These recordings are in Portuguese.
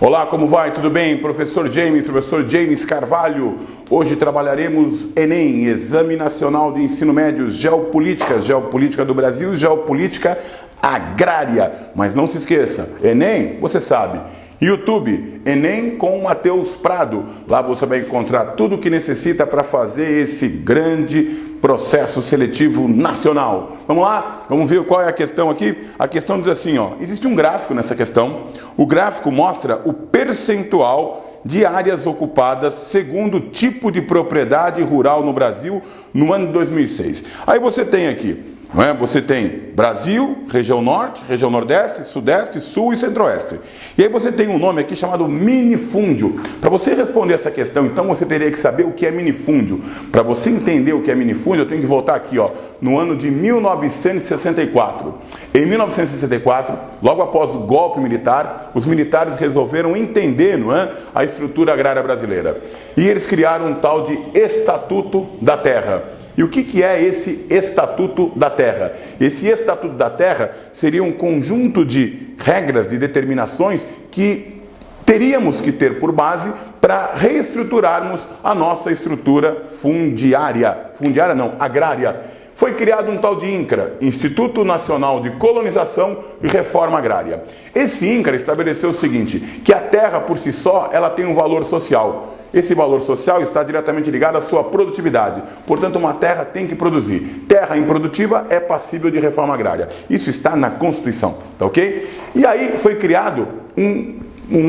Olá, como vai? Tudo bem? Professor James Carvalho. Hoje trabalharemos Enem, Exame Nacional de Ensino Médio, Geopolítica do Brasil, Geopolítica Agrária. Mas não se esqueça, Enem, você sabe, YouTube, Enem com Matheus Prado. Lá você vai encontrar tudo o que necessita para fazer esse grande processo seletivo nacional. Vamos lá? Vamos ver qual é a questão aqui? A questão diz assim, ó, existe um gráfico nessa questão. O gráfico mostra o percentual de áreas ocupadas segundo o tipo de propriedade rural no Brasil no ano de 2006. Aí você tem aqui, não é? Você tem Brasil, região norte, região nordeste, sudeste, sul e centro-oeste. E aí você tem um nome aqui chamado minifúndio. Para você responder essa questão, então você teria que saber o que é minifúndio. Para você entender o que é minifúndio, eu tenho que voltar aqui, ó, no ano de 1964. Em 1964, logo após o golpe militar, os militares resolveram entender, não é, a estrutura agrária brasileira. E eles criaram um tal de Estatuto da Terra. E o que é esse Estatuto da Terra? Esse Estatuto da Terra seria um conjunto de regras, de determinações que teríamos que ter por base para reestruturarmos a nossa estrutura fundiária. Fundiária não, agrária. Foi criado um tal de INCRA, Instituto Nacional de Colonização e Reforma Agrária. Esse INCRA estabeleceu o seguinte, que a terra por si só, ela tem um valor social. Esse valor social está diretamente ligado à sua produtividade. Portanto, uma terra tem que produzir. Terra improdutiva é passível de reforma agrária. Isso está na Constituição, tá ok? E aí foi criado um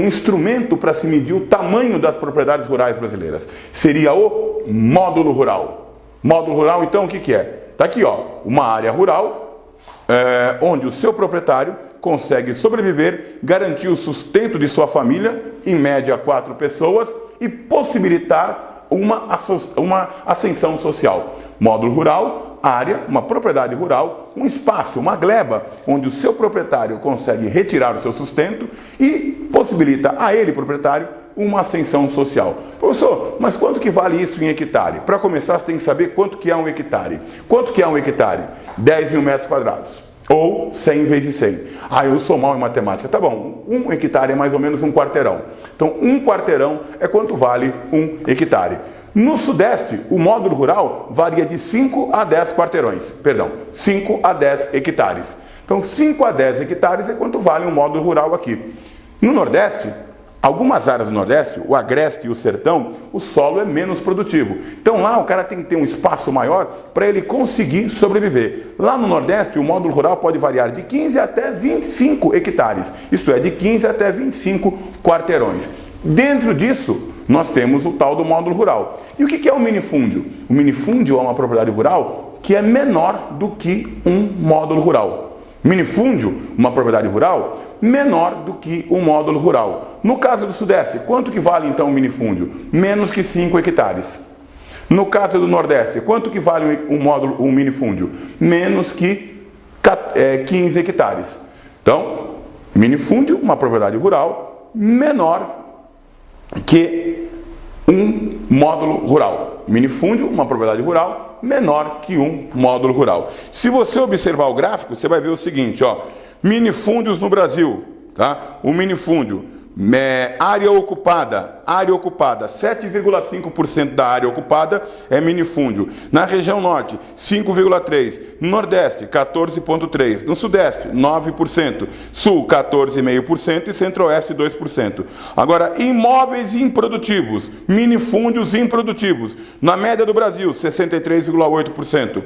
instrumento para se medir o tamanho das propriedades rurais brasileiras. Seria o módulo rural. Módulo rural, então, o que é? Está aqui, ó, uma área rural, onde o seu proprietário consegue sobreviver, garantir o sustento de sua família, em média 4 pessoas, e possibilitar uma ascensão social. Módulo rural, área, uma propriedade rural, um espaço, uma gleba, onde o seu proprietário consegue retirar o seu sustento e possibilita a ele, proprietário, uma ascensão social. Professor, mas quanto que vale isso em hectare? Para começar, você tem que saber quanto que é um hectare. Quanto que é um hectare? 10 mil metros quadrados. Ou 100 vezes 100. Ah, eu sou mal em matemática. Tá bom, um hectare é mais ou menos um quarteirão. Então, um quarteirão é quanto vale um hectare. No Sudeste, o módulo rural varia de 5 a 10 quarteirões. Perdão, 5 a 10 hectares. Então, 5 a 10 hectares é quanto vale um módulo rural aqui. No Nordeste, algumas áreas do Nordeste, o Agreste e o Sertão, o solo é menos produtivo. Então lá o cara tem que ter um espaço maior para ele conseguir sobreviver. Lá no Nordeste, o módulo rural pode variar de 15 até 25 hectares. Isto é, de 15 até 25 quarteirões. Dentro disso, nós temos o tal do módulo rural. E o que é o minifúndio? O minifúndio é uma propriedade rural que é menor do que um módulo rural. Minifúndio, uma propriedade rural, menor do que um módulo rural. No caso do Sudeste, quanto que vale então um minifúndio? Menos que 5 hectares. No caso do Nordeste, quanto que vale um minifúndio? Menos que 15 hectares. Então, minifúndio, uma propriedade rural, menor que um módulo rural. Minifúndio, uma propriedade rural, menor que um módulo rural. Se você observar o gráfico, você vai ver o seguinte, ó, minifúndios no Brasil, tá? O minifúndio, área ocupada, 7,5% da área ocupada é minifúndio. Na região norte, 5,3%. No Nordeste, 14,3%. No Sudeste, 9%. Sul, 14,5% e Centro-Oeste, 2%. Agora, imóveis improdutivos, minifúndios improdutivos. Na média do Brasil, 63,8%.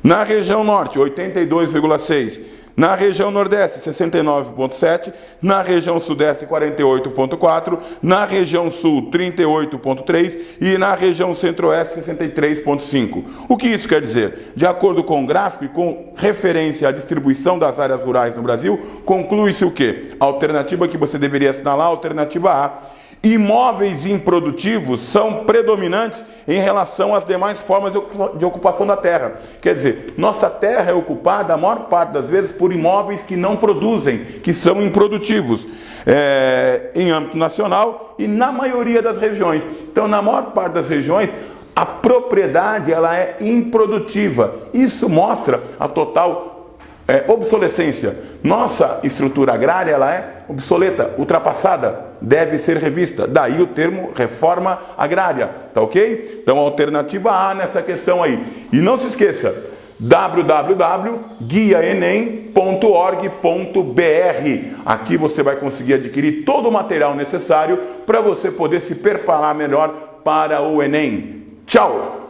Na região norte, 82,6%. Na região Nordeste, 69,7%, na região Sudeste, 48,4%, na região Sul, 38,3% e na região Centro-Oeste, 63,5%. O que isso quer dizer? De acordo com o gráfico e com referência à distribuição das áreas rurais no Brasil, conclui-se o quê? A alternativa que você deveria assinalar, a alternativa A. Imóveis improdutivos são predominantes em relação às demais formas de ocupação da terra. Quer dizer, nossa terra é ocupada, a maior parte das vezes, por imóveis que não produzem, que são improdutivos, em âmbito nacional e na maioria das regiões. Então, na maior parte das regiões, a propriedade ela é improdutiva. Isso mostra a total obsolescência. Nossa estrutura agrária ela é obsoleta, ultrapassada. deve ser revista. Daí o termo reforma agrária, tá ok? Então, alternativa A nessa questão aí. E não se esqueça, www.guiaenem.org.br. Aqui você vai conseguir adquirir todo o material necessário para você poder se preparar melhor para o Enem. Tchau!